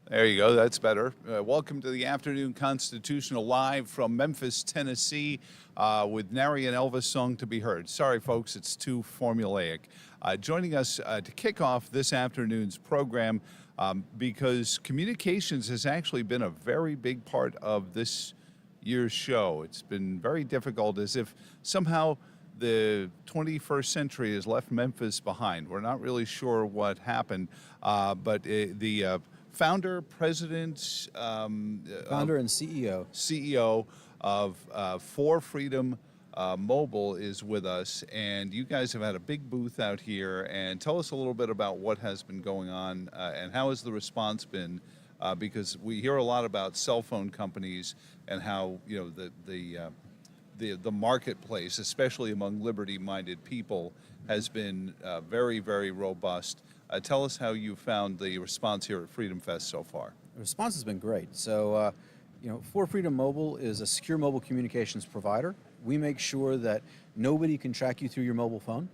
There you go. That's better. Welcome to the Afternoon Constitutional Live from Memphis, Tennessee, with nary an Elvis song to be heard. Sorry, folks, it's too formulaic. Joining us to kick off this afternoon's program, because communications has actually been a very big part of this year's show. It's been very difficult, as if somehow the 21st century has left Memphis behind. We're not really sure what happened, but the founder, president, founder and CEO of For Freedom Mobile is with us, and you guys have had a big booth out here. And tell us a little bit about what has been going on and how has the response been? Because we hear a lot about cell phone companies and how the marketplace, especially among liberty-minded people, has been very, very robust. Tell us how you found the response here at Freedomfest so far. The response has been great. So, For Freedom Mobile is a secure mobile communications provider. We make sure that nobody can track you through your mobile phone.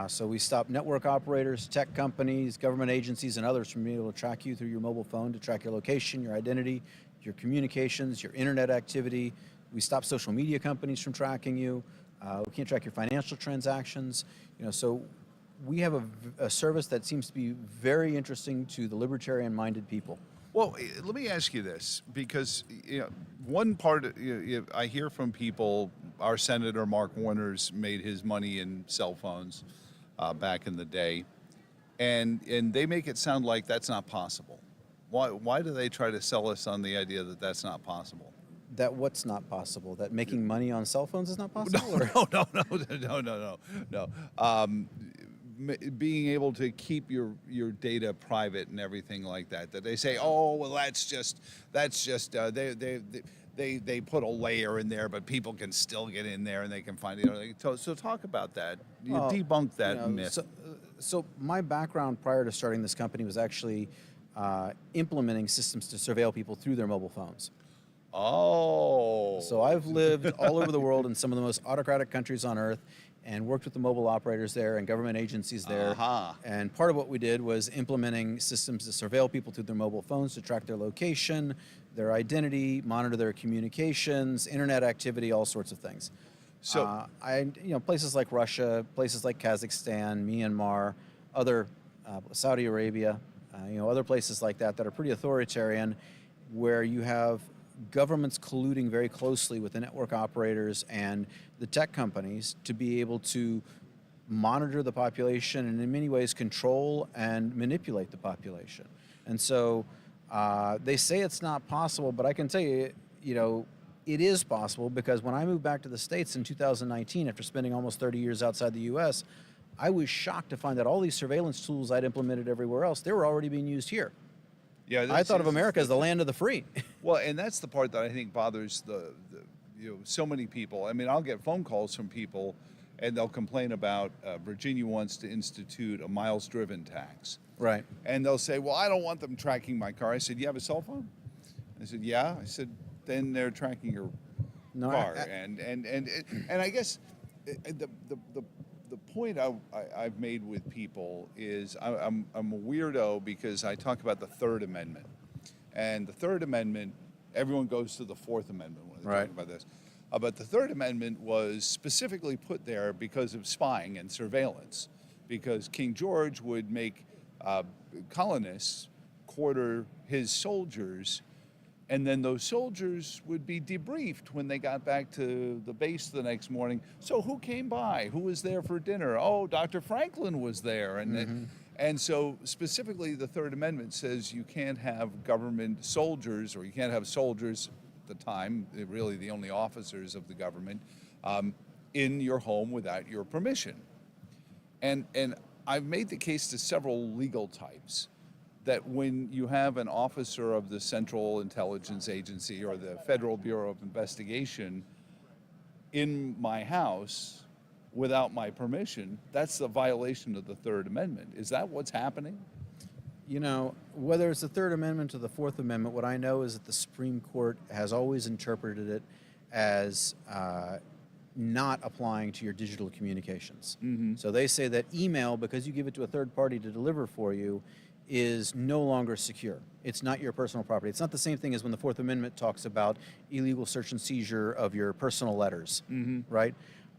So we stop network operators, tech companies, government agencies, and others from being able to track you through your mobile phone, to track your location, your identity, your communications, your internet activity. We stop social media companies from tracking you. We can't track your financial transactions. So we have a service that seems to be very interesting to the libertarian-minded people. Well, let me ask you this, because one part I hear from people, our Senator Mark Warner's made his money in cell phones back in the day, and they make it sound like that's not possible. Why do they try to sell us on the idea that that's not possible? That what's not possible? That making money on cell phones is not possible? No. Being able to keep your data private and everything like that. That they say, oh, well, that's just they put a layer in there, but people can still get in there and they can find it. So talk about that. You debunk that myth. So my background prior to starting this company was actually implementing systems to surveil people through their mobile phones. Oh. So I've lived all over the world in some of the most autocratic countries on earth, and worked with the mobile operators there and government agencies there. And part of what we did was implementing systems to surveil people through their mobile phones, to track their location, their identity, monitor their communications, internet activity, all sorts of things. So, places like Russia, places like Kazakhstan, Myanmar, other Saudi Arabia, other places like that are pretty authoritarian, where you have governments colluding very closely with the network operators and the tech companies to be able to monitor the population and in many ways control and manipulate the population. And so they say it's not possible, but I can tell you, it is possible, because when I moved back to the States in 2019, after spending almost 30 years outside the US, I was shocked to find that all these surveillance tools I'd implemented everywhere else, they were already being used here. Yeah, I thought of America as the land of the free. Well, and that's the part that I think bothers so many people. I mean, I'll get phone calls from people, and they'll complain about Virginia wants to institute a miles-driven tax. Right. And they'll say, well, I don't want them tracking my car. I said, you have a cell phone? I said, yeah. I said, then they're tracking your car. And I guess the point I've made with people is I'm a weirdo, because I talk about the Third Amendment. And the Third Amendment, everyone goes to the Fourth Amendment when they're talking about this. But the Third Amendment was specifically put there because of spying and surveillance, because King George would make uh, colonists quarter his soldiers, and then those soldiers would be debriefed when they got back to the base the next morning. So who came by? Who was there for dinner? Oh, Dr. Franklin was there. And so specifically the Third Amendment says you can't have government soldiers, or you can't have soldiers at the time, really the only officers of the government, in your home without your permission. And I've made the case to several legal types that when you have an officer of the Central Intelligence Agency or the Federal Bureau of Investigation in my house without my permission, that's a violation of the Third Amendment. Is that what's happening? You know, whether it's the Third Amendment or the Fourth Amendment, what I know is that the Supreme Court has always interpreted it as not applying to your digital communications. So they say that email, because you give it to a third party to deliver for you, is no longer secure. It's not your personal property. It's not the same thing as when the Fourth Amendment talks about illegal search and seizure of your personal letters, right?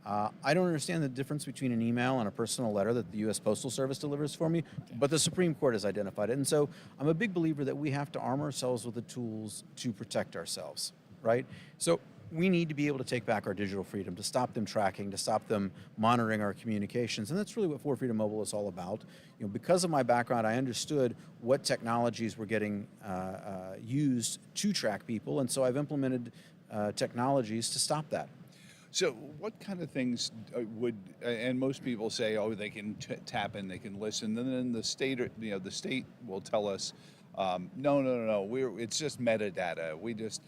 I don't understand the difference between an email and a personal letter that the U.S. Postal Service delivers for me, but the Supreme Court has identified it. And so I'm a big believer that we have to arm ourselves with the tools to protect ourselves, right? So we need to be able to take back our digital freedom, to stop them tracking, to stop them monitoring our communications. And that's really what For Freedom Mobile is all about. You know, because of my background, I understood what technologies were getting used to track people, and so I've implemented technologies to stop that. So what kind of things would, and most people say, oh, they can tap in, they can listen, and then the state, the state will tell us, no, it's just metadata. We just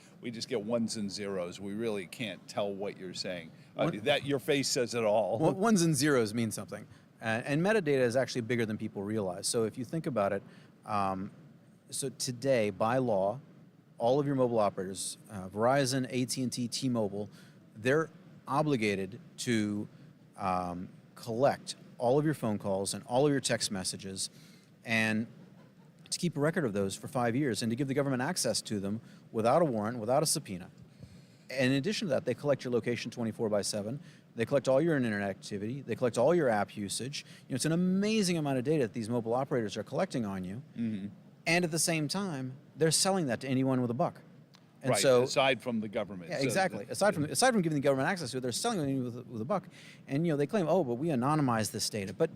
get ones and zeros. We really can't tell what you're saying. That your face says it all. Well, ones and zeros mean something. And metadata is actually bigger than people realize. So if you think about it, so today, by law, all of your mobile operators, Verizon, AT&T, T-Mobile, they're obligated to collect all of your phone calls and all of your text messages, and to keep a record of those for 5 years, and to give the government access to them without a warrant, without a subpoena. And in addition to that, they collect your location 24/7. They collect all your internet activity. They collect all your app usage. You know, it's an amazing amount of data that these mobile operators are collecting on you. And at the same time, they're selling that to anyone with a buck. And right, so, aside from the government. yeah, exactly. Aside from giving the government access to it, they're selling it with a buck. And they claim, oh, but we anonymize this data. But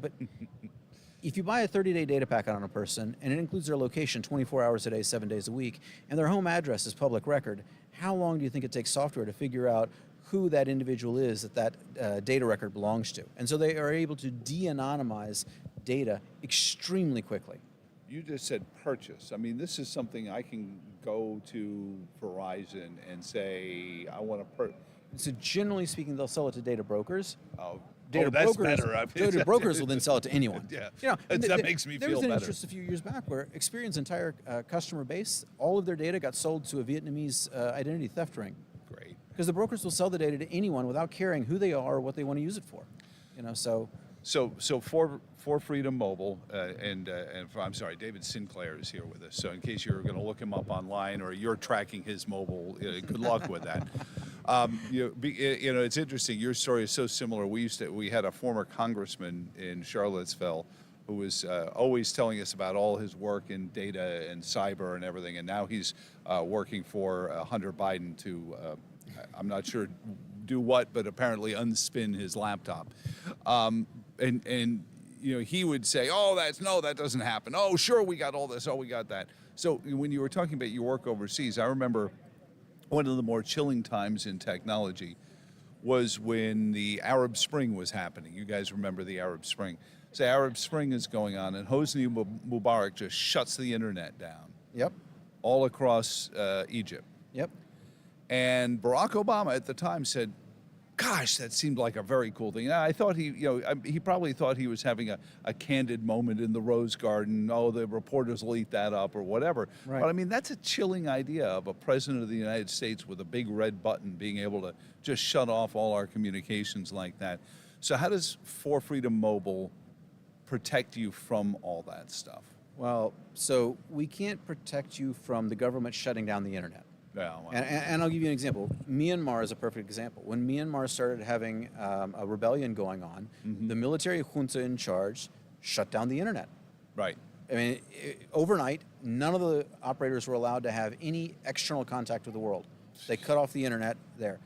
if you buy a 30-day data packet on a person, and it includes their location 24 hours a day, 7 days a week, and their home address is public record, how long do you think it takes software to figure out who that individual is that data record belongs to? And so they are able to de-anonymize data extremely quickly. You just said purchase. I mean, this is something I can go to Verizon and say, I want to purchase. So generally speaking, they'll sell it to data brokers. That's better. Data brokers will then sell it to anyone. Yeah, that makes me feel better. There was an interest a few years back where Experian's entire customer base, all of their data got sold to a Vietnamese identity theft ring. Great. Because the brokers will sell the data to anyone without caring who they are or what they want to use it for. So for Freedom Mobile, I'm sorry, Davis Sinclair is here with us. So in case you're going to look him up online or you're tracking his mobile, good luck with that. It's interesting. Your story is so similar. We had a former congressman in Charlottesville who was always telling us about all his work in data and cyber and everything, and now he's working for Hunter Biden to, I'm not sure do what, but apparently unspin his laptop. He would say, that doesn't happen. Oh, sure, we got all this. Oh, we got that. So when you were talking about your work overseas, I remember one of the more chilling times in technology was when the Arab Spring was happening. You guys remember the Arab Spring. So Arab Spring is going on, and Hosni Mubarak just shuts the internet down. Yep. All across Egypt. Yep. And Barack Obama at the time said, gosh, that seemed like a very cool thing. And I thought he probably thought he was having a candid moment in the Rose Garden. Oh, the reporters will eat that up or whatever. Right. But I mean, that's a chilling idea of a president of the United States with a big red button being able to just shut off all our communications like that. So how does For Freedom Mobile protect you from all that stuff? Well, so we can't protect you from the government shutting down the internet. Yeah, well, and I'll give you an example. Myanmar is a perfect example. When Myanmar started having a rebellion going on, the military junta in charge shut down the internet. right. I mean, overnight, none of the operators were allowed to have any external contact with the world. They cut off the internet there.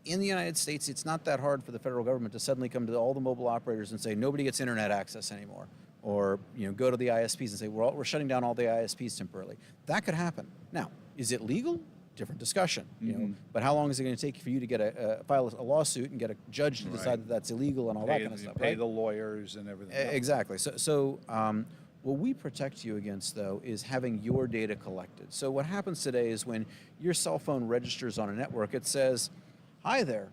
In the United States, it's not that hard for the federal government to suddenly come to all the mobile operators and say, nobody gets internet access anymore. Or go to the ISPs and say, we're shutting down all the ISPs temporarily. That could happen. Now, is it legal? Different discussion. But how long is it going to take for you to get file a lawsuit and get a judge to decide that that's illegal and all that kind of stuff? Pay the lawyers and everything. Exactly. So what we protect you against, though, is having your data collected. So what happens today is when your cell phone registers on a network, it says, "Hi there,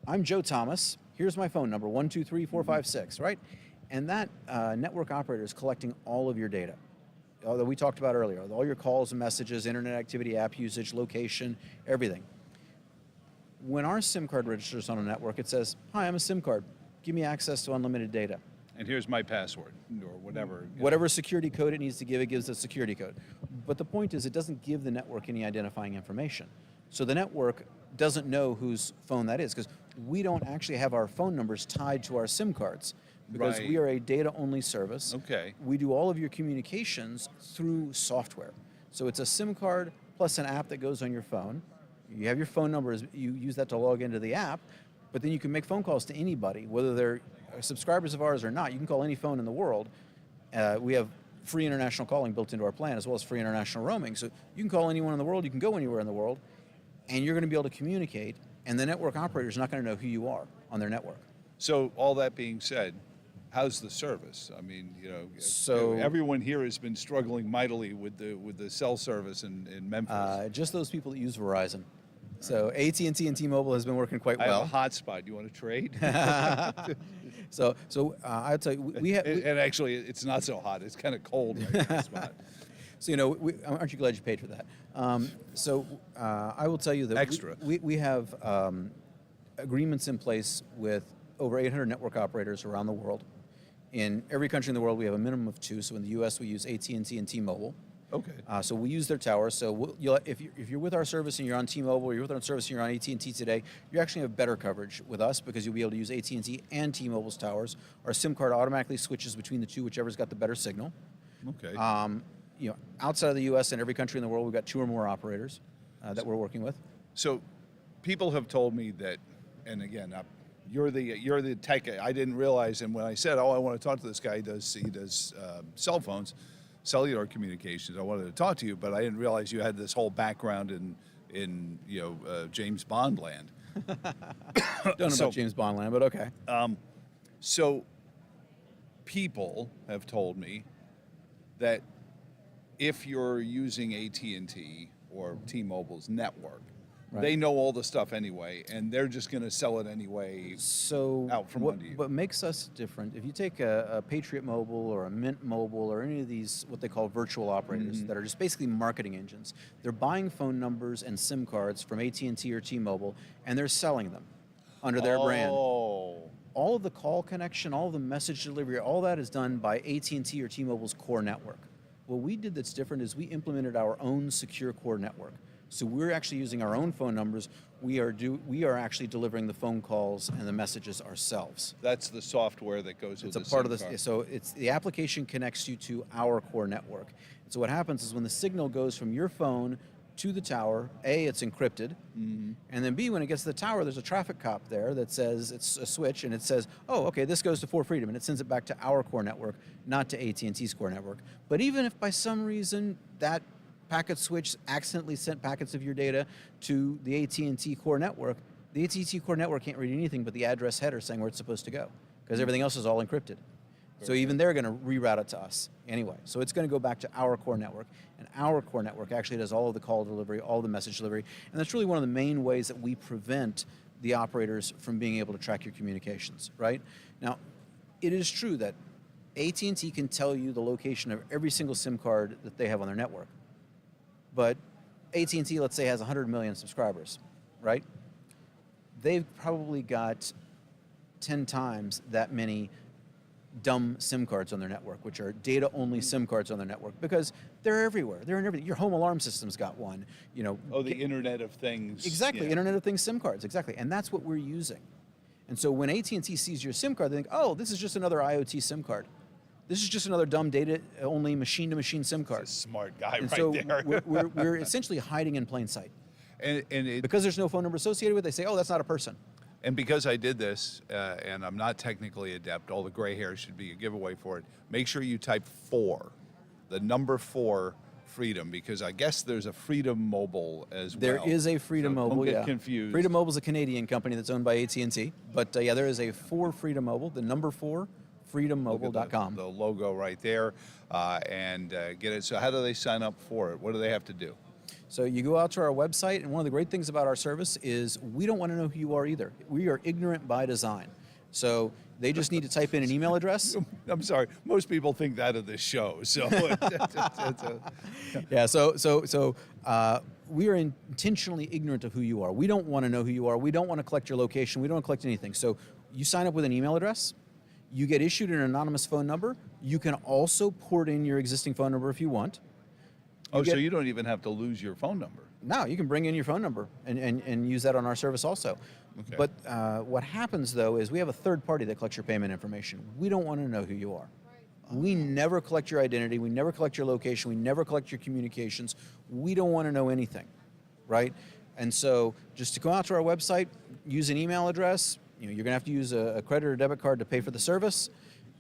I'm Joe Thomas. Here's my phone number, 123-456," right? And that network operator is collecting all of your data that we talked about earlier, all your calls and messages, internet activity, app usage, location, everything. When our SIM card registers on a network, it says, "Hi, I'm a SIM card. Give me access to unlimited data. And here's my password, or whatever. Whatever security code it needs to give, it gives a security code." But the point is, it doesn't give the network any identifying information. So the network doesn't know whose phone that is, because we don't actually have our phone numbers tied to our SIM cards, because we are a data-only service. Okay. We do all of your communications through software. So it's a SIM card plus an app that goes on your phone. You have your phone numbers, you use that to log into the app, but then you can make phone calls to anybody, whether they're subscribers of ours or not. You can call any phone in the world. We have free international calling built into our plan, as well as free international roaming. So you can call anyone in the world, you can go anywhere in the world, and you're going to be able to communicate, and the network operator is not going to know who you are on their network. So all that being said, how's the service? I mean, So everyone here has been struggling mightily with the cell service in Memphis. just those people that use Verizon. So AT&T and T-Mobile has been working quite well. I have a hotspot. You want to trade? So I'll tell you, we have. And actually, it's not so hot. It's kind of cold right now. Spot. So aren't you glad you paid for that? I will tell you that Extra. we have agreements in place with over 800 network operators around the world. In every country in the world, we have a minimum of 2. So in the U.S., we use AT&T and T-Mobile. Okay. So we use their towers. So if you're with our service and you're on T-Mobile, or you're with our service and you're on AT&T today, you actually have better coverage with us, because you'll be able to use AT&T and T-Mobile's towers. Our SIM card automatically switches between the two, whichever's got the better signal. Okay. Outside of the U.S. and every country in the world, we've got 2 or more operators that we're working with. So people have told me that, and again, you're the tech guy. I didn't realize, and when I said, "Oh, I want to talk to this guy," he does cell phones, cellular communications. I wanted to talk to you, but I didn't realize you had this whole background in James Bond land. Don't know about James Bond land, but okay. So people have told me that if you're using AT&T or T-Mobile's network, they know all the stuff anyway, and they're just going to sell it anyway. So out from under you. What makes us different, if you take a Patriot Mobile or a Mint Mobile or any of these what they call virtual operators that are just basically marketing engines, they're buying phone numbers and SIM cards from AT&T or T-Mobile, and they're selling them under their brand. All of the call connection, all of the message delivery, all that is done by AT&T or T-Mobile's core network. What we did that's different is we implemented our own secure core network. So we're actually using our own phone numbers. We are actually delivering the phone calls and the messages ourselves. That's the software that goes with the SIM card. It's a part of this. So it's the application connects you to our core network. And so what happens is when the signal goes from your phone to the tower, A, it's encrypted, and then B, when it gets to the tower, there's a traffic cop there that says, it's a switch, and it says, "Oh, okay, this goes to For Freedom," and it sends it back to our core network, not to AT&T's core network. But even if by some reason that packet switch accidentally sent packets of your data to the AT&T core network, the AT&T core network can't read anything but the address header saying where it's supposed to go, because everything else is all encrypted. So even they're going to reroute it to us anyway. So it's going to go back to our core network, and our core network actually does all of the call delivery, all of the message delivery, and that's really one of the main ways that we prevent the operators from being able to track your communications, right? Now, it is true that AT&T can tell you the location of every single SIM card that they have on their network, but AT&T, let's say, has 100 million subscribers, right? They've probably got 10 times that many dumb SIM cards on their network, which are data-only SIM cards on their network, because they're everywhere. They're in everything. Your home alarm system's got one. The Internet of Things. Exactly, Yeah. Internet of Things SIM cards, exactly. And that's what we're using. And so when AT&T sees your SIM card, they think, "Oh, this is just another IoT SIM card." This is just another dumb data-only machine-to-machine SIM card. That's a smart guy And right so there. we're essentially hiding in plain sight. And Because there's no phone number associated with it, they say, oh, that's not a person. And because I did this, and I'm not technically adept, all the gray hair should be a giveaway for it. Make sure you type 4, the number 4, Freedom, because I guess there's a Freedom Mobile as well. There is a Freedom Mobile, don't get yeah. confused. Freedom Mobile is a Canadian company that's owned by AT&T. But yeah, there is a 4 Freedom Mobile, the number 4, Look freedommobile.com. at the logo right there, and get it. So how do they sign up for it? What do they have to do? So you go out to our website, and one of the great things about our service is we don't want to know who you are either. We are ignorant by design. So they just need to type in an email address. I'm sorry. Most people think that of this show. So Yeah, we are intentionally ignorant of who you are. We don't want to know who you are. We don't want to collect your location. We don't want to collect anything. So you sign up with an email address. You get issued an anonymous phone number. You can also port in your existing phone number if you want. so you don't even have to lose your phone number. No, you can bring in your phone number and use that on our service also. Okay. But what happens, though, is we have a third party that collects your payment information. We don't want to know who you are. We never collect your identity. We never collect your location. We never collect your communications. We don't want to know anything, right? And so just to go out to our website, use an email address. You're going to have to use a credit or debit card to pay for the service,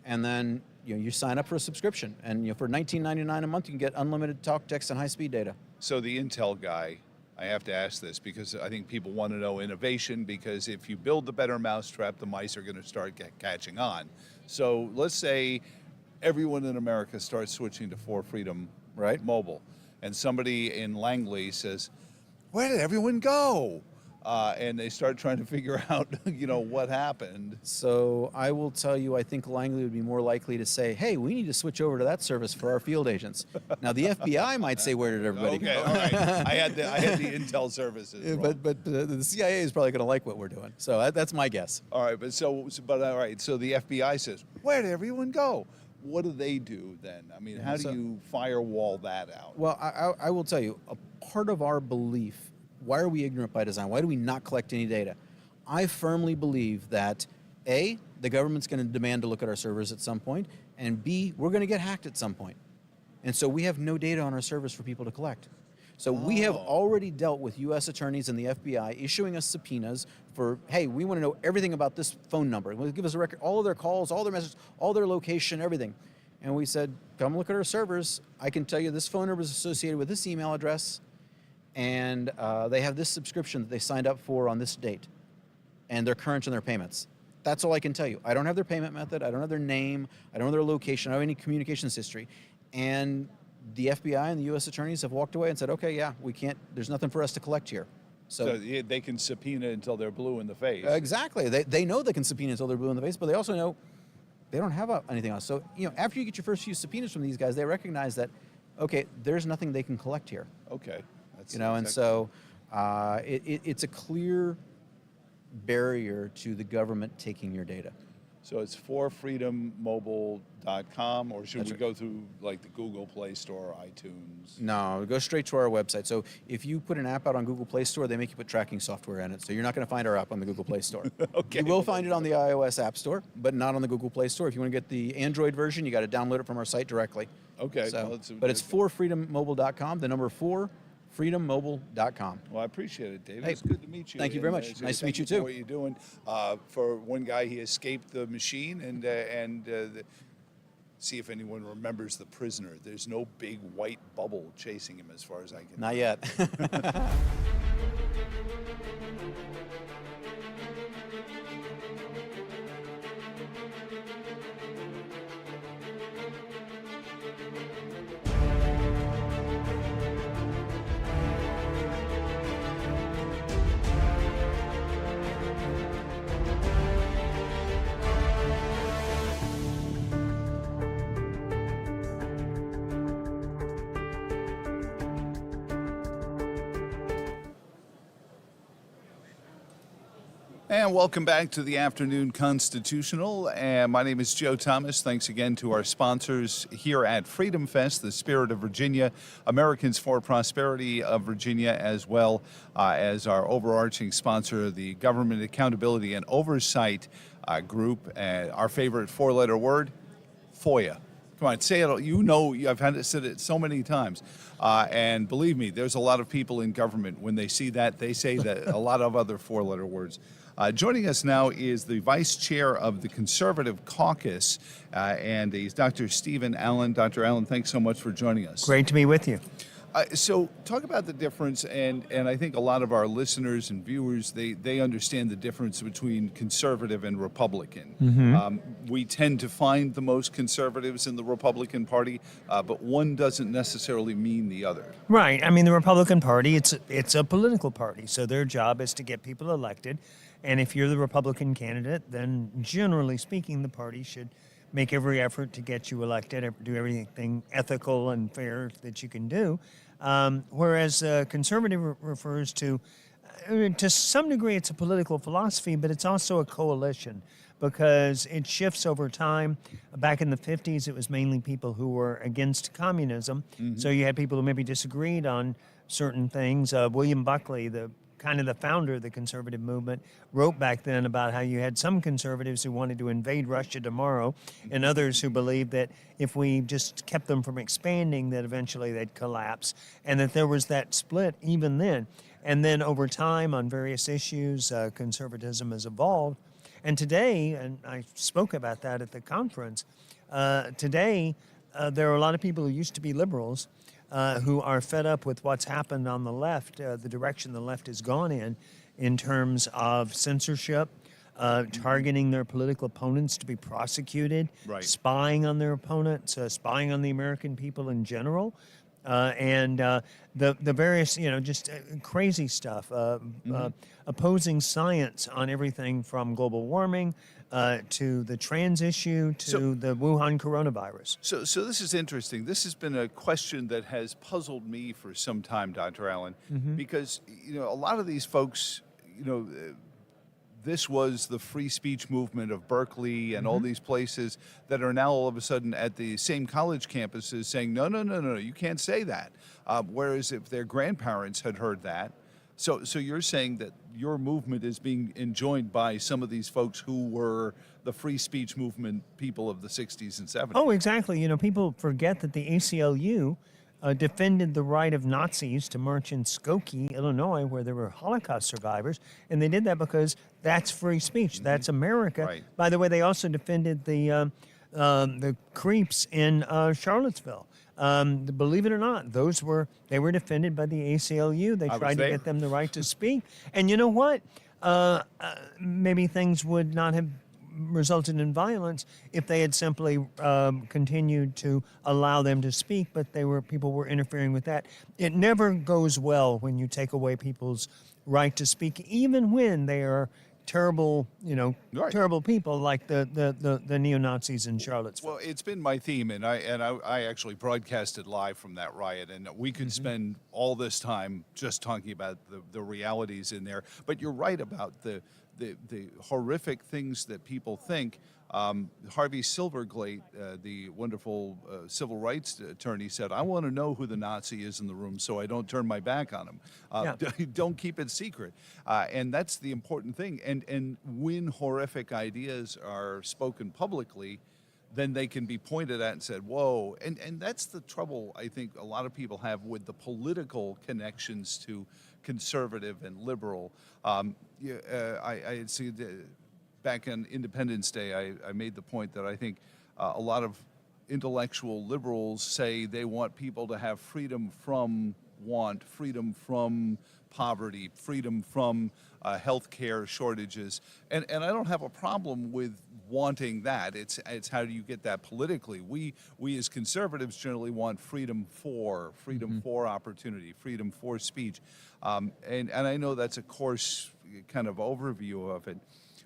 and then you sign up for a subscription. And for $19.99 a month, you can get unlimited talk, text, and high-speed data. So the Intel guy, I have to ask this because I think people want to know innovation, because if you build the better mousetrap, the mice are going to start catching on. So let's say everyone in America starts switching to 4 Freedom Right. Mobile, and somebody in Langley says, where did everyone go? And they start trying to figure out, what happened. So I will tell you, I think Langley would be more likely to say, hey, we need to switch over to that service for our field agents. Now, the FBI might say, where did everybody Okay, go? all right. I had the Intel services wrong. But the CIA is probably going to like what we're doing. So that's my guess. All right, but all right. So the FBI says, where did everyone go? What do they do then? I mean, how do you firewall that out? Well, I will tell you, a part of our belief, why are we ignorant by design? Why do we not collect any data? I firmly believe that A, the government's going to demand to look at our servers at some point, and B, we're going to get hacked at some point. And so we have no data on our servers for people to collect. So we have already dealt with U.S. attorneys and the FBI issuing us subpoenas for, hey, we want to know everything about this phone number. Give us a record, all of their calls, all their messages, all their location, everything. And we said, come look at our servers. I can tell you this phone number is associated with this email address, and they have this subscription that they signed up for on this date, and they're current in their payments. That's all I can tell you. I don't have their payment method. I don't have their name. I don't know their location. I don't have any communications history. And the FBI and the U.S. attorneys have walked away and said, okay, yeah, we can't, there's nothing for us to collect here. So they can subpoena until they're blue in the face. Exactly. They know they can subpoena until they're blue in the face, but they also know they don't have anything else. So, after you get your first few subpoenas from these guys, they recognize that, okay, there's nothing they can collect here. Okay. That's And so it's a clear barrier to the government taking your data. So it's 4freedommobile.com, or should That's we right. go through like the Google Play Store, iTunes? No, go straight to our website. So if you put an app out on Google Play Store, they make you put tracking software in it. So you're not going to find our app on the Google Play Store. Okay. You will find it on the iOS App Store, but not on the Google Play Store. If you want to get the Android version, you got to download it from our site directly. Okay. So, well, but it's 4freedommobile.com, the number 4, freedommobile.com. Well, I appreciate it, Dave. Hey, It's good to meet you. thank you very And, much. Nice to thank meet you, too. For what you're doing. For one guy, he escaped the machine, and see if anyone remembers The Prisoner. There's no big white bubble chasing him, as far as I can. Not yet. And welcome back to the Afternoon Constitutional. And my name is Joe Thomas. Thanks again to our sponsors here at Freedomfest, the Spirit of Virginia, Americans for Prosperity of Virginia, as well as our overarching sponsor, the Government Accountability and Oversight Group. Our favorite 4-letter word, FOIA. Come on, say it. You know, I've had to say it so many times. And believe me, there's a lot of people in government, when they see that, they say that a lot of other four-letter words. Joining us now is the vice chair of the Conservative Caucus, and he's Dr. Stephen Allen. Dr. Allen, thanks so much for joining us. Great to be with you. So talk about the difference, and I think a lot of our listeners and viewers, they understand the difference between conservative and Republican. We tend to find the most conservatives in the Republican Party, but one doesn't necessarily mean the other. Right. I mean, the Republican Party, it's a political party, so their job is to get people elected. And if you're the Republican candidate, then generally speaking, the party should make every effort to get you elected, do everything ethical and fair that you can do. Whereas conservative refers to some degree, it's a political philosophy, but it's also a coalition because it shifts over time. Back in the 50s, it was mainly people who were against communism. So you had people who maybe disagreed on certain things. William Buckley, the founder of the conservative movement, wrote back then about how you had some conservatives who wanted to invade Russia tomorrow and others who believed that if we just kept them from expanding, that eventually they'd collapse, and that there was that split even then. And then over time on various issues, conservatism has evolved. And today, and I spoke about that at the conference, today there are a lot of people who used to be liberals who are fed up with what's happened on the left, the direction the left has gone in terms of censorship, targeting their political opponents to be prosecuted, Right. spying on their opponents, spying on the American people in general, and the various, just crazy stuff, opposing science on everything from global warming to the trans issue to the Wuhan coronavirus. So this is interesting. This has been a question that has puzzled me for some time, Dr. Allen, because a lot of these folks, this was the free speech movement of Berkeley and all these places that are now all of a sudden at the same college campuses saying, no, you can't say that. Whereas if their grandparents had heard that, so you're saying that your movement is being enjoined by some of these folks who were the free speech movement people of the 60s and 70s. Oh, exactly. People forget that the ACLU defended the right of Nazis to march in Skokie, Illinois, where there were Holocaust survivors, and they did that because that's free speech. That's America. Right. By the way, they also defended the creeps in Charlottesville. Believe it or not, they were defended by the ACLU. They tried to get them the right to speak. And you know what? Maybe things would not have resulted in violence if they had simply continued to allow them to speak, but people were interfering with that. It never goes well when you take away people's right to speak, even when they are terrible, Right. terrible people like the neo-Nazis in Charlottesville. Well, it's been my theme, and I actually broadcasted live from that riot, and we could spend all this time just talking about the realities in there. But you're right about the horrific things that people think. Harvey Silverglate, the wonderful civil rights attorney, said, I want to know who the Nazi is in the room so I don't turn my back on him. Don't keep it secret. And that's the important thing. And when horrific ideas are spoken publicly, then they can be pointed at and said, whoa. And that's the trouble I think a lot of people have with the political connections to conservative and liberal. I see back on Independence Day, I made the point that I think a lot of intellectual liberals say they want people to have freedom from want, freedom from poverty, freedom from health care shortages. And I don't have a problem with wanting that. It's how do you get that politically? We as conservatives generally want freedom for opportunity, freedom for speech. And I know that's a coarse kind of overview of it.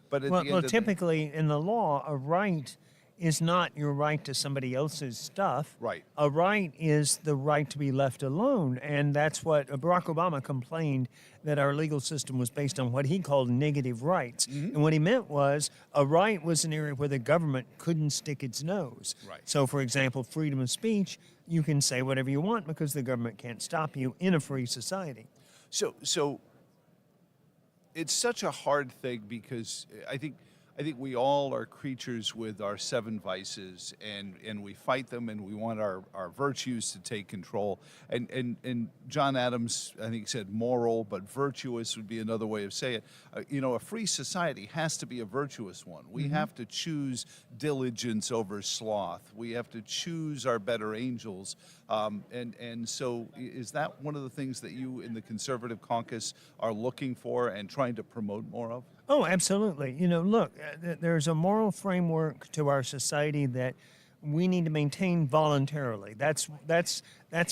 But Typically in the law, a right is not your right to somebody else's stuff. Right. A right is the right to be left alone. And that's what Barack Obama complained, that our legal system was based on what he called negative rights. And what he meant was a right was an area where the government couldn't stick its nose. Right. So, for example, freedom of speech, you can say whatever you want because the government can't stop you in a free society. So it's such a hard thing because I think I think we all are creatures with our seven vices, and we fight them, and we want our virtues to take control. And John Adams, I think, said moral, but virtuous would be another way of saying it. A free society has to be a virtuous one. We have to choose diligence over sloth. We have to choose our better angels. And so is that one of the things that you in the Conservative Caucus are looking for and trying to promote more of? Oh, absolutely. Look, there's a moral framework to our society that we need to maintain voluntarily. That's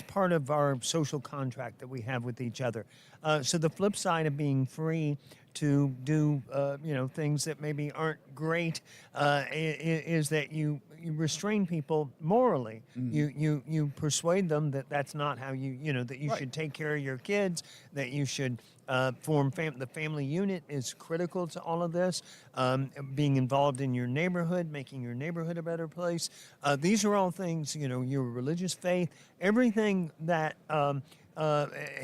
part of our social contract that we have with each other. So the flip side of being free to do things that maybe aren't great is that you restrain people morally. You persuade them that that's not how that you should take care of your kids, that you should form the family unit is critical to all of this. Being involved in your neighborhood, making your neighborhood a better place. These are all things, your religious faith, everything that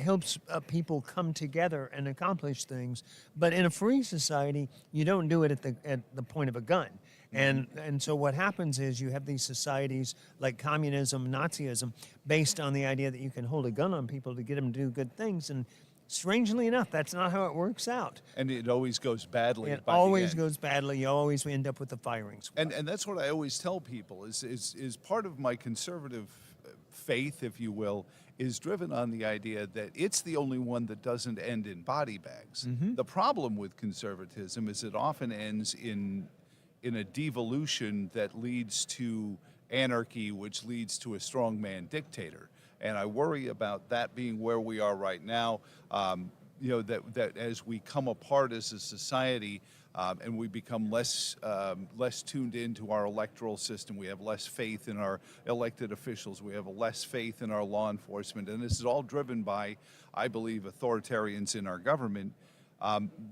helps people come together and accomplish things. But in a free society, you don't do it at the point of a gun. And so what happens is you have these societies like communism, Nazism, based on the idea that you can hold a gun on people to get them to do good things. And strangely enough, that's not how it works out. And it always goes badly. It always goes badly. You always end up with the firing squad. And that's what I always tell people is part of my conservative faith, if you will, is driven on the idea that it's the only one that doesn't end in body bags. The problem with conservatism is it often ends in a devolution that leads to anarchy, which leads to a strongman dictator. And I worry about that being where we are right now. That as we come apart as a society and we become less tuned into our electoral system, we have less faith in our elected officials, we have less faith in our law enforcement, and this is all driven by, I believe, authoritarians in our government.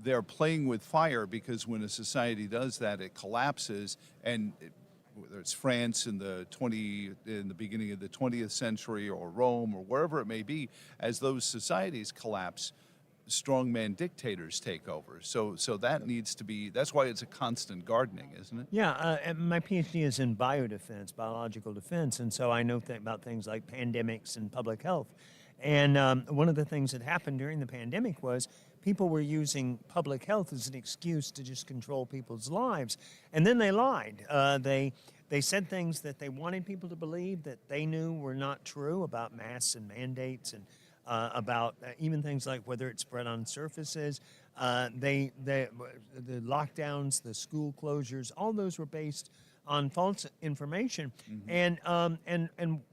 They're playing with fire because when a society does that, it collapses. And whether it's France in the beginning of the 20th century, or Rome, or wherever it may be, as those societies collapse, strongman dictators take over. So that needs to be. That's why it's a constant gardening, isn't it? Yeah, and my PhD is in biodefense, biological defense, and so I know about things like pandemics and public health. And one of the things that happened during the pandemic was people were using public health as an excuse to just control people's lives. And then they lied. They said things that they wanted people to believe that they knew were not true about masks and mandates, and about even things like whether it spread on surfaces. The lockdowns, the school closures, all those were based on false information. And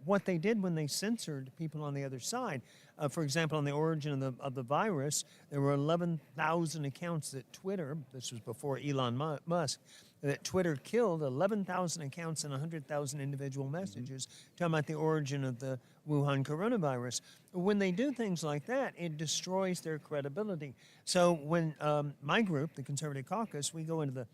what they did when they censored people on the other side, for example, on the origin of the virus, there were 11,000 accounts that Twitter, this was before Elon Musk, that Twitter killed 11,000 accounts and 100,000 individual messages talking about the origin of the Wuhan coronavirus. When they do things like that, it destroys their credibility. So when my group, the Conservative Caucus, we go into the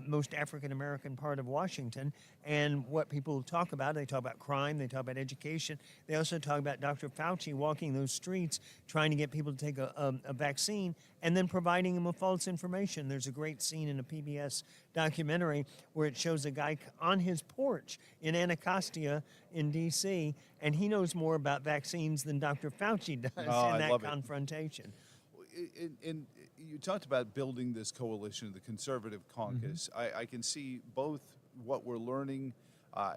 most African-American part of Washington, and what people talk about, they talk about crime, they talk about education, they also talk about Dr. Fauci walking those streets trying to get people to take a vaccine and then providing them with false information. There's a great scene in a PBS documentary where it shows a guy on his porch in Anacostia in D.C., and he knows more about vaccines than Dr. Fauci does in that confrontation. And you talked about building this coalition, the Conservative Caucus. I can see both what we're learning,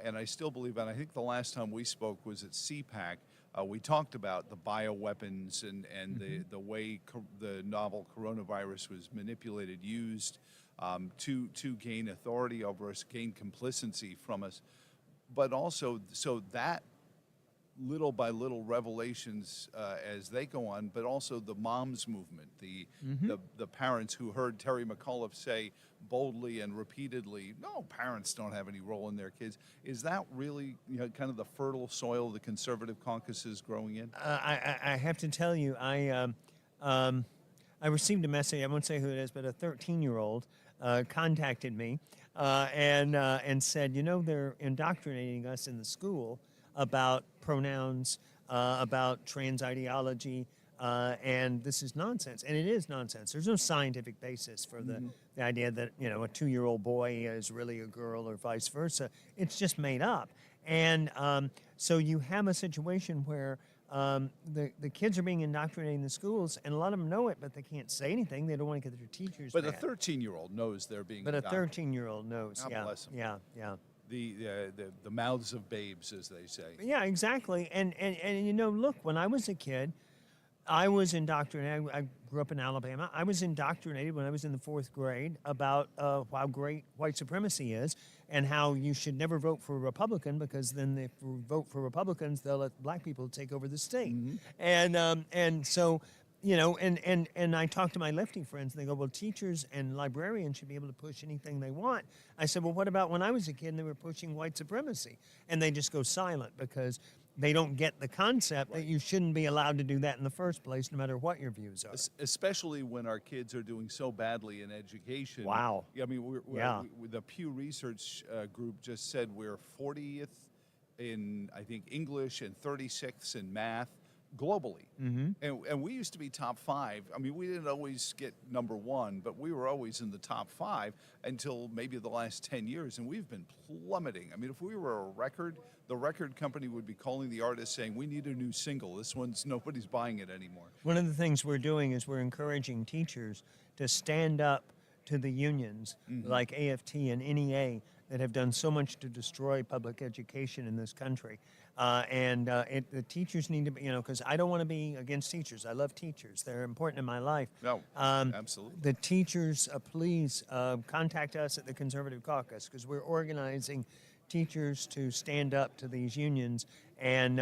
and I still believe, and I think the last time we spoke was at CPAC, we talked about the bioweapons and the way the novel coronavirus was manipulated, used to gain authority over us, gain complicity from us, but also so that little by little revelations as they go on, but also the moms movement, the parents who heard Terry McAuliffe say boldly and repeatedly, no, parents don't have any role in their kids. Is that really kind of the fertile soil the Conservative Caucus is growing in? I have to tell you, I received a message, I won't say who it is, but a 13-year-old contacted me and said, they're indoctrinating us in the school about pronouns, about trans ideology, And this is nonsense, and it is nonsense. There's no scientific basis for the idea that a 2-year-old boy is really a girl or vice versa. It's just made up, and so you have a situation where the kids are being indoctrinated in the schools, and a lot of them know it, but they can't say anything. They don't want to get their teachers But mad. a 13-year-old knows they're being But a indoctrinated. 13-year-old knows. God Yeah, bless 'em. yeah. The mouths of babes, as they say. Yeah, exactly. And look, when I was a kid, I was indoctrinated. I grew up in Alabama. I was indoctrinated when I was in the 4th grade about how great white supremacy is and how you should never vote for a Republican because then if you vote for Republicans, they'll let black people take over the state. And so, and I talk to my lefty friends and they go, well, teachers and librarians should be able to push anything they want. I said, well, what about when I was a kid and they were pushing white supremacy? And they just go silent because they don't get the concept that you shouldn't be allowed to do that in the first place, no matter what your views are. Especially when our kids are doing so badly in education. Wow. Yeah, I mean, Yeah. the Pew Research Group just said we're 40th in, I think, English and 36th in math globally. And we used to be top 5. I mean, we didn't always get number 1, but we were always in the top 5 until maybe the last 10 years, and we've been plummeting. I mean, if we were a record, the record company would be calling the artist saying, we need a new single. This one's, nobody's buying it anymore. One of the things we're doing is we're encouraging teachers to stand up to the unions like AFT and NEA that have done so much to destroy public education in this country. The teachers need to be, because I don't want to be against teachers. I love teachers. They're important in my life. No, absolutely. The teachers, please contact us at the Conservative Caucus because we're organizing teachers to stand up to these unions and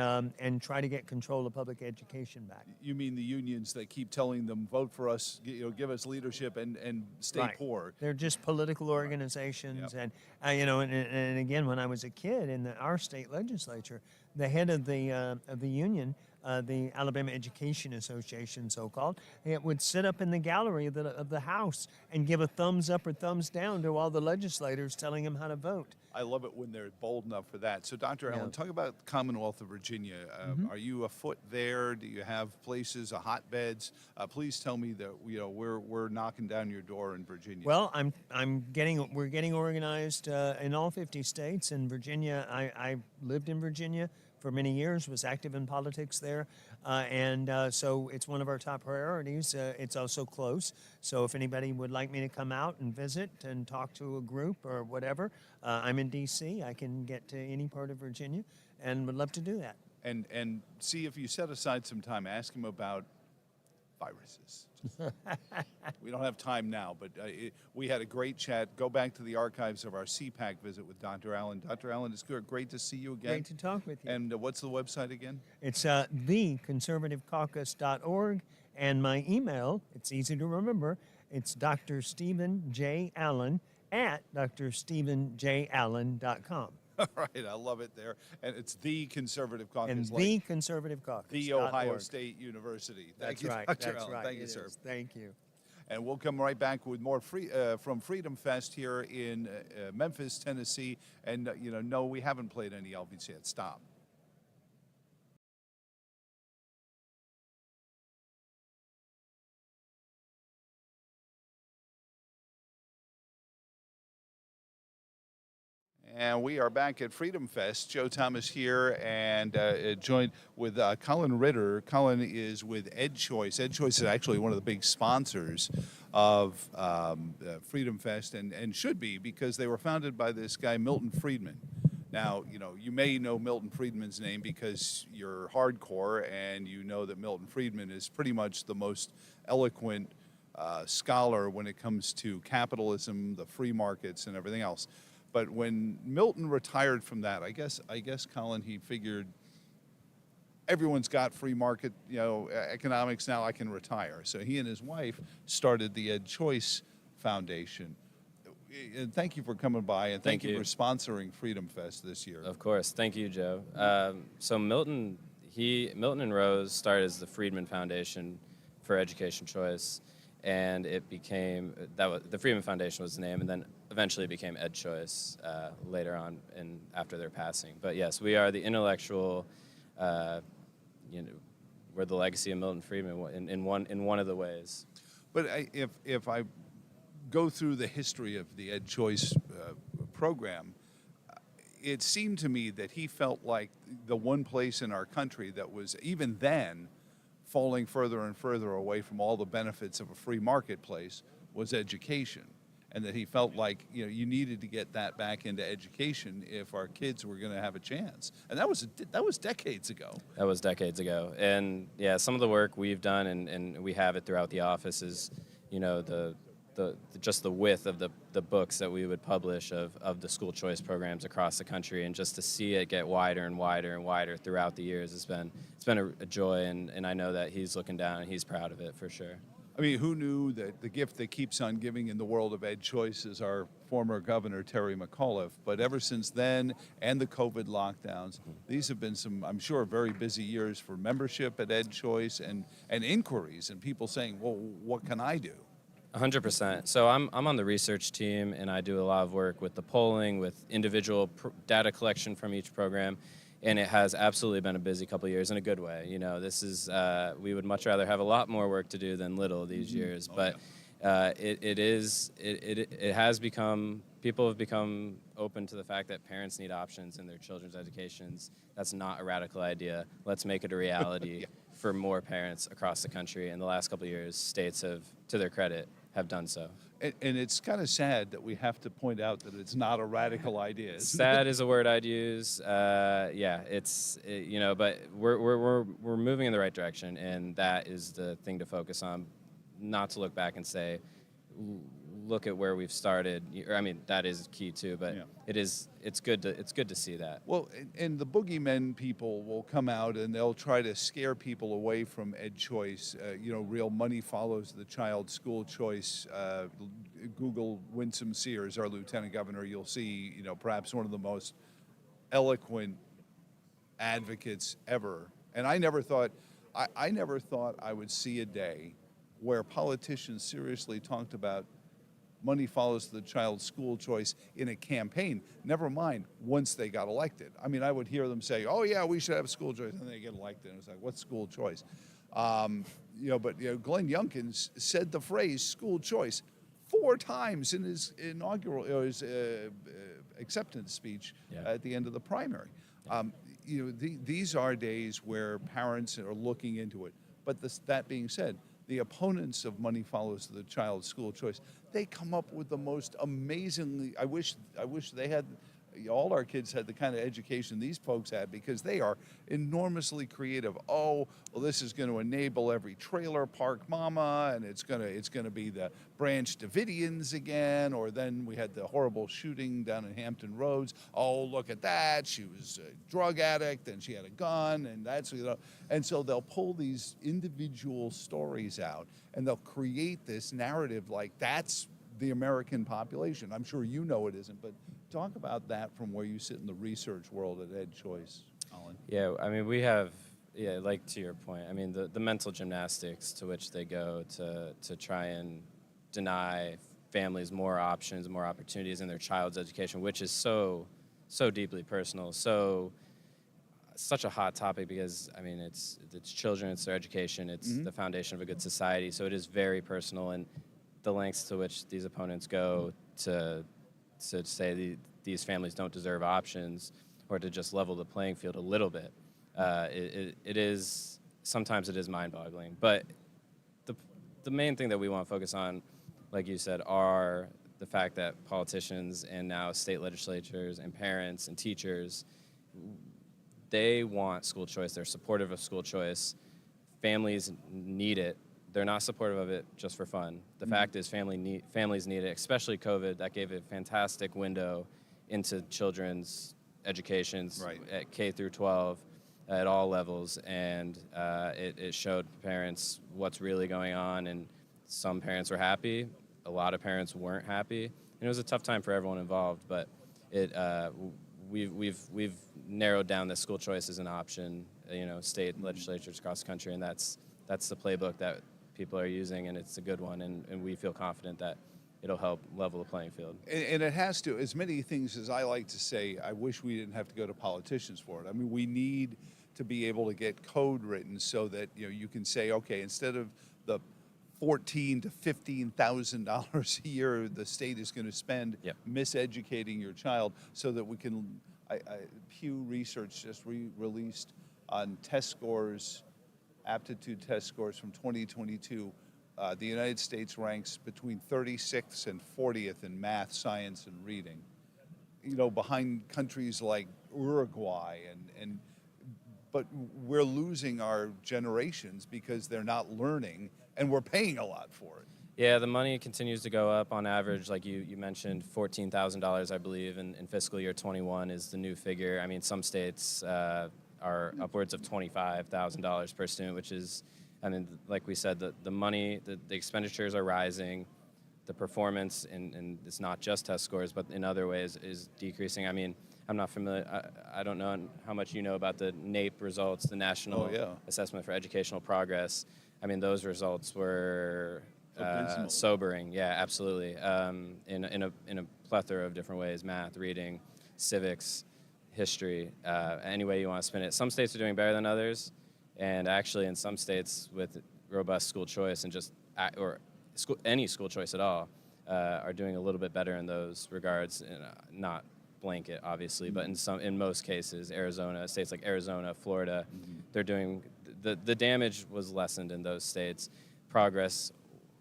try to get control of public education back. You mean the unions that keep telling them, vote for us, give us leadership and stay Right. poor? They're just political organizations, and again, when I was a kid in our state legislature, the head of the union, the Alabama Education Association, so-called, it would sit up in the gallery of the House and give a thumbs up or thumbs down to all the legislators telling them how to vote. I love it when they're bold enough for that. So, Dr. Allen, talk about the Commonwealth of Virginia. Are you afoot there? Do you have places, hotbeds? Please tell me that we're knocking down your door in Virginia. Well, we're getting organized in all 50 states. In Virginia, I lived in Virginia for many years, was active in politics there, so it's one of our top priorities. It's also close, so if anybody would like me to come out and visit and talk to a group or whatever, I'm in D.C. I can get to any part of Virginia and would love to do that. And see if you set aside some time, ask him about viruses. We don't have time now, but we had a great chat. Go back to the archives of our CPAC visit with Dr. Allen. Dr. Allen, it's great to see you again. Great to talk with you. And what's the website again? It's theconservativecaucus.org, and my email, it's easy to remember, it's Dr. Stephen J. Allen at drstephenjallen.com. All right, I love it there. And it's the Conservative Caucus. And the Conservative Caucus. The Ohio State University. Thank you, right. Dr. That's Allen. right. Thank you, It sir. is. Thank you. And we'll come right back with more from Freedom Fest here in Memphis, Tennessee. And, no, we haven't played any Elvis yet. Stop. And we are back at Freedom Fest. Joe Thomas here and joined with Colin Ritter. Colin is with EdChoice. EdChoice is actually one of the big sponsors of Freedom Fest and should be because they were founded by this guy, Milton Friedman. Now, you may know Milton Friedman's name because you're hardcore and you know that Milton Friedman is pretty much the most eloquent scholar when it comes to capitalism, the free markets, and everything else. But when Milton retired from that, I guess, Colin, he figured everyone's got free market, economics now. I can retire. So he and his wife started the EdChoice Foundation. And thank you for coming by, and thank you for sponsoring Freedom Fest this year. Of course, thank you, Joe. So Milton and Rose started as the Friedman Foundation for Education Choice, and it became the Freedman Foundation was the name, and then eventually it became EdChoice later on after their passing. But yes, we are the intellectual, we're the legacy of Milton Friedman in one of the ways. But if I go through the history of the Ed Choice program, it seemed to me that he felt like the one place in our country that was, even then, falling further and further away from all the benefits of a free marketplace was education. And that he felt like, you know, you needed to get that back into education if our kids were going to have a chance. And that was decades ago. That was decades ago. And yeah, some of the work we've done, and we have it throughout the office, is, you know, just the width of the books that we would publish of the school choice programs across the country, and just to see it get wider and wider and wider throughout the years it's been a joy, and I know that he's looking down and he's proud of it for sure. I mean, who knew that the gift that keeps on giving in the world of Ed Choice is our former governor, Terry McAuliffe. But ever since then, and the COVID lockdowns, these have been some, I'm sure, very busy years for membership at Ed Choice and inquiries and people saying, well, what can I do? 100%. So I'm on the research team, and I do a lot of work with the polling, with individual data collection from each program. And it has absolutely been a busy couple of years in a good way. You know, this is, we would much rather have a lot more work to do than little these years. But it has become, people have become open to the fact that parents need options in their children's educations. That's not a radical idea. Let's make it a reality for more parents across the country. In the last couple of years, states have, to their credit, have done so. And it's kind of sad that we have to point out that it's not a radical idea. Sad is a word I'd use. Yeah, you know, but we're moving in the right direction, and that is the thing to focus on. Not to look back and say, look at where we've started. I mean, that is key too, but yeah. It's good to see that. Well, and the boogeymen people will come out and they'll try to scare people away from Ed Choice. You know, real money follows the child school choice. Google Winsome Sears, our lieutenant governor. You'll see, you know, perhaps one of the most eloquent advocates ever. And I never thought I would see a day where politicians seriously talked about money follows the child's school choice in a campaign, never mind once they got elected. I mean, I would hear them say, oh yeah, we should have school choice, and they get elected, and it's like, what's school choice? You know, but you know, Glenn Youngkin said the phrase school choice 4 times in his inaugural, his acceptance speech at the end of the primary. You know, these are days where parents are looking into it. But that being said, the opponents of money follows the child's school choice, they come up with the most amazingly, I wish they had, all our kids had the kind of education these folks had, because they are enormously creative. Oh, well, this is going to enable every trailer park mama, and it's going to be the Branch Davidians again. Or then we had the horrible shooting down in Hampton Roads. Oh, look at that. She was a drug addict and she had a gun, and that's, you know. And so they'll pull these individual stories out and they'll create this narrative like that's the American population. I'm sure you know it isn't, but talk about that from where you sit in the research world at Ed Choice, Colin. Yeah, I mean, we have, yeah, like to your point, I mean, the mental gymnastics to which they go to try and deny families more options, more opportunities in their child's education, which is so deeply personal, such a hot topic, because I mean, it's children, it's their education, it's the foundation of a good society, so it is very personal. And the lengths to which these opponents go to say these families don't deserve options, or to just level the playing field a little bit, it is sometimes mind-boggling. But the main thing that we want to focus on, like you said, are the fact that politicians and now state legislatures and parents and teachers, they want school choice. They're supportive of school choice. Families need it. They're not supportive of it just for fun. The fact is families need it, especially COVID. That gave a fantastic window into children's educations at K through 12 at all levels. And it showed parents what's really going on. And some parents were happy. A lot of parents weren't happy. And it was a tough time for everyone involved. But we've narrowed down that school choice as an option, you know, state legislatures across the country. And that's the playbook that people are using, and it's a good one, and we feel confident that it'll help level the playing field. And it has to. As many things as I like to say, I wish we didn't have to go to politicians for it. I mean, we need to be able to get code written so that you can say, okay, instead of the $14,000 to $15,000 a year the state is going to spend Yep. miseducating your child, so that we can. Pew Research just released on test scores, aptitude test scores from 2022. The United States ranks between 36th and 40th in math, science, and reading. Behind countries like Uruguay but we're losing our generations because they're not learning, and we're paying a lot for it. Yeah, the money continues to go up on average. Like you mentioned, $14,000, I believe, in fiscal year 21 is the new figure. I mean, some states are upwards of $25,000 per student, which is, I mean, like we said, the money, the expenditures are rising. The performance, and it's not just test scores, but in other ways, is decreasing. I mean, I'm not familiar, I don't know how much you know about the NAEP results, the National Assessment for Educational Progress. I mean, those results were sobering. Yeah, absolutely. In a plethora of different ways: math, reading, civics, history, any way you want to spin it. Some states are doing better than others, and actually, in some states with robust school choice and any school choice at all, are doing a little bit better in those regards. Not blanket, obviously, but in most cases, states like Arizona, Florida, they're doing. The damage was lessened in those states. Progress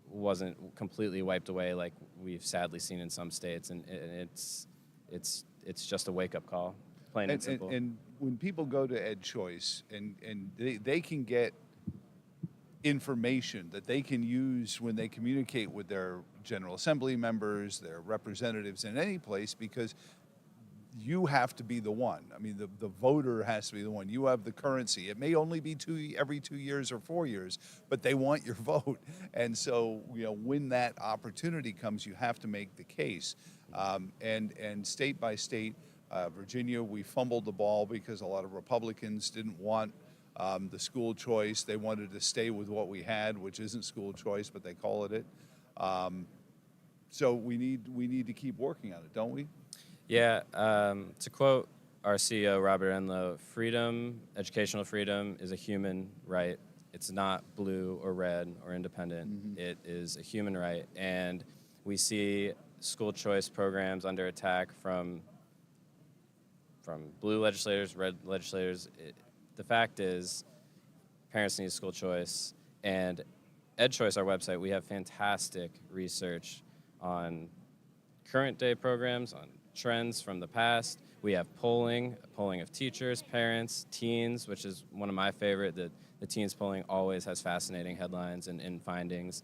wasn't completely wiped away like we've sadly seen in some states, and it's just a wake-up call, plain and simple. And when people go to Ed Choice, and they can get information that they can use when they communicate with their General Assembly members, their representatives in any place, because you have to be the one. I mean, the voter has to be the one. You have the currency. It may only be every 2 years or 4 years, but they want your vote. And so, when that opportunity comes, you have to make the case. And state by state, Virginia, we fumbled the ball because a lot of Republicans didn't want the school choice. They wanted to stay with what we had, which isn't school choice, but they call it. So we need to keep working on it, don't we? Yeah, to quote our CEO, Robert Enlow, educational freedom is a human right. It's not blue or red or independent. It is a human right. And we see school choice programs under attack from blue legislators, red legislators. The fact is, parents need school choice. And EdChoice, our website, we have fantastic research on current day programs, on trends from the past. We have polling of teachers, parents, teens, which is one of my favorite. The teens polling always has fascinating headlines and findings.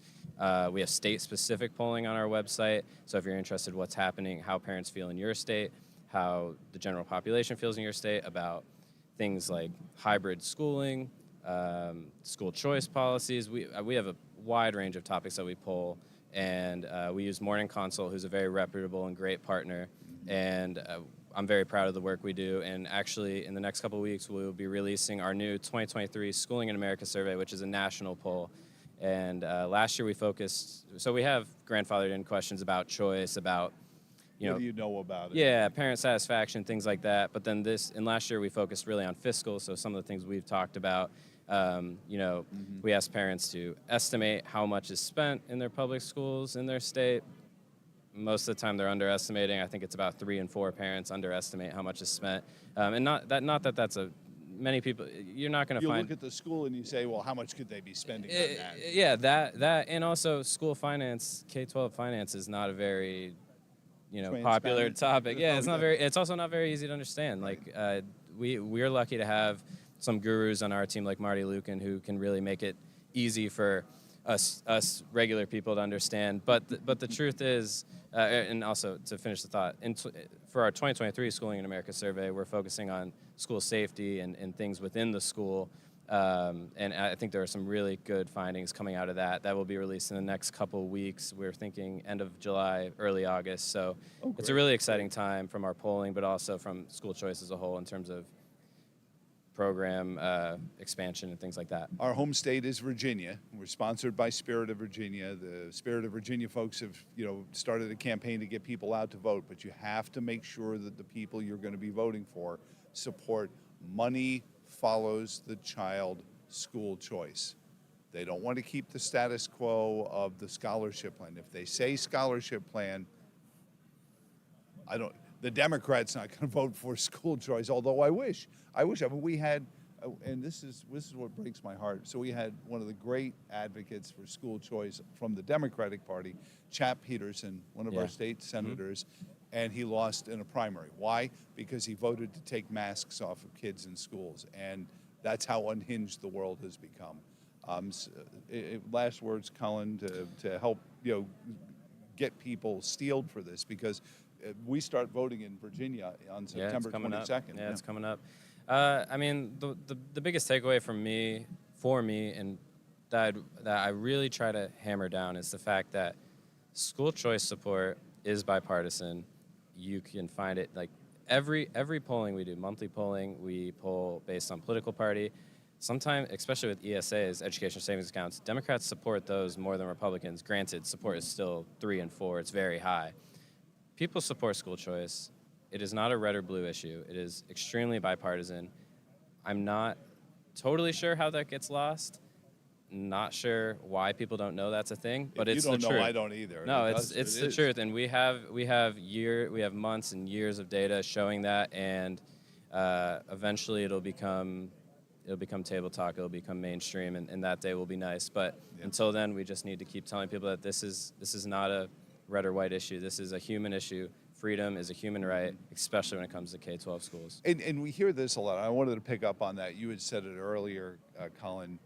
We have state-specific polling on our website. So if you're interested in what's happening, how parents feel in your state, how the general population feels in your state about things like hybrid schooling, school choice policies. We have a wide range of topics that we poll, and we use Morning Consult, who's a very reputable and great partner. And I'm very proud of the work we do. And actually, in the next couple of weeks, we'll be releasing our new 2023 Schooling in America survey, which is a national poll. And last year we we have grandfathered in questions about choice, about what do you know about it? Yeah, parent satisfaction, things like that. But then last year we focused really on fiscal, so some of the things we've talked about. We asked parents to estimate how much is spent in their public schools in their state. Most of the time they're underestimating. I think it's about 3 in 4 parents underestimate how much is spent. And many people, you're not going to find. You look at the school and you say, well, how much could they be spending on that? Yeah, that, and also school finance, K-12 finance is not a very, popular topic. Yeah, it's also not very easy to understand. Like, we're lucky to have some gurus on our team like Marty Lucan who can really make it easy for us regular people to understand. But the truth is, and also to finish the thought, for our 2023 Schooling in America survey, we're focusing on school safety and things within the school. And I think there are some really good findings coming out of that will be released in the next couple of weeks. We're thinking end of July, early August. So it's a really exciting time from our polling, but also from school choice as a whole in terms of program expansion and things like that. Our home state is Virginia. We're sponsored by Spirit of Virginia. The Spirit of Virginia folks have, started a campaign to get people out to vote, but you have to make sure that the people you're going to be voting for support money follows the child school choice. They don't want to keep the status quo of the scholarship plan. If they say scholarship plan, the Democrats not going to vote for school choice, although I wish. I mean, we had, and this is what breaks my heart. So we had one of the great advocates for school choice from the Democratic Party, Chap Peterson, one of our state senators, and he lost in a primary. Why? Because he voted to take masks off of kids in schools, and that's how unhinged the world has become. Last words, Colin, to help get people steeled for this, because we start voting in Virginia on September 22nd. Yeah, it's coming up. I mean, the biggest takeaway for me, and that I really try to hammer down is the fact that school choice support is bipartisan. You can find it like every polling we do, monthly polling, we poll based on political party. Sometimes, especially with ESAs, education savings accounts, Democrats support those more than Republicans. Granted, support is still 3 and 4. It's very high. People support school choice. It is not a red or blue issue. It is extremely bipartisan. I'm not totally sure how that gets lost. Not sure why people don't know that's a thing, but it's the truth. You don't know, I don't either. No, it's the truth, and we have months and years of data showing that, and eventually it'll become table talk. It'll become mainstream, and that day will be nice. But until then, we just need to keep telling people that this is not a red or white issue. This is a human issue. Freedom is a human right, especially when it comes to K-12 schools. And we hear this a lot. I wanted to pick up on that. You had said it earlier, Colin.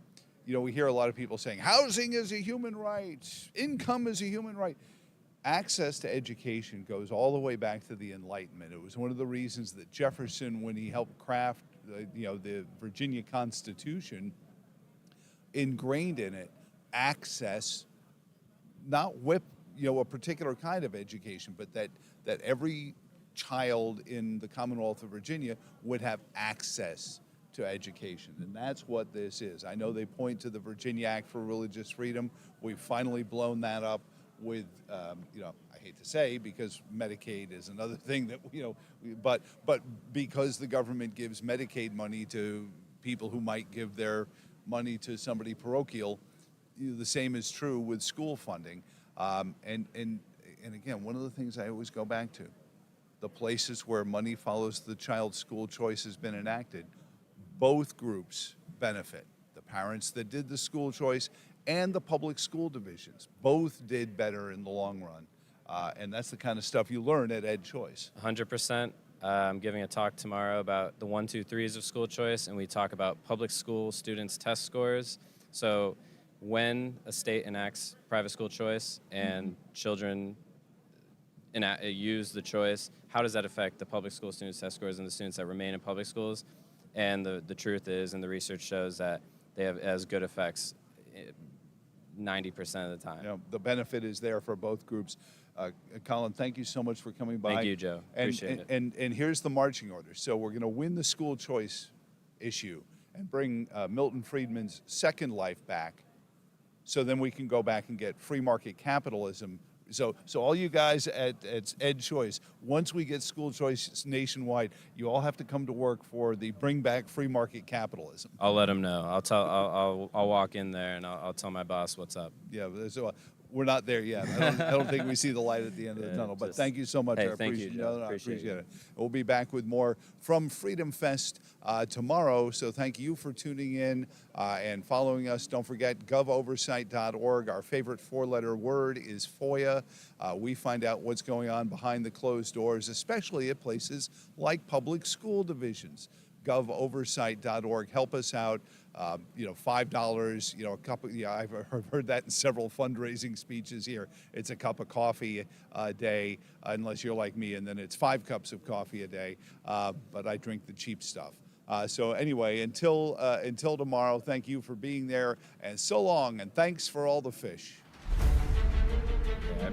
We hear a lot of people saying housing is a human right, income is a human right. Access to education goes all the way back to the Enlightenment. It was one of the reasons that Jefferson, when he helped craft the Virginia Constitution, ingrained in it access, not a particular kind of education, but that every child in the Commonwealth of Virginia would have access to education, and that's what this is. I know they point to the Virginia Act for Religious Freedom. We've finally blown that up with, I hate to say, because Medicaid is another thing that but because the government gives Medicaid money to people who might give their money to somebody parochial, the same is true with school funding. And again, one of the things I always go back to, the places where money follows the child's school choice has been enacted, both groups benefit. The parents that did the school choice and the public school divisions both did better in the long run. And that's the kind of stuff you learn at Ed Choice. 100%. I'm giving a talk tomorrow about the 1, 2, 3s of school choice, and we talk about public school students' test scores. So when a state enacts private school choice and children use the choice, how does that affect the public school students' test scores and the students that remain in public schools? And the truth is, and the research shows, that they have as good effects 90% of the time. The benefit is there for both groups. Colin, thank you so much for coming by. Thank you, Joe. Appreciate it. And here's the marching order. So we're going to win the school choice issue and bring Milton Friedman's second life back, so then we can go back and get free market capitalism. So all you guys at Ed Choice, once we get school choice nationwide, you all have to come to work for the Bring Back Free Market Capitalism. I'll let them know. I'll walk in there and I'll tell my boss what's up. Yeah, so we're not there yet. I don't think we see the light at the end of the tunnel. But thank you so much. Hey, I thank you, Joe. I appreciate it. We'll be back with more from Freedomfest tomorrow. So thank you for tuning in and following us. Don't forget govoversight.org. Our favorite 4-letter word is FOIA. We find out what's going on behind the closed doors, especially at places like public school divisions. govoversight.org. Help us out. $5, a cup of, I've heard that in several fundraising speeches here. It's a cup of coffee a day, unless you're like me, and then it's 5 cups of coffee a day. But I drink the cheap stuff. So anyway, until tomorrow, thank you for being there, and so long, and thanks for all the fish. Yeah.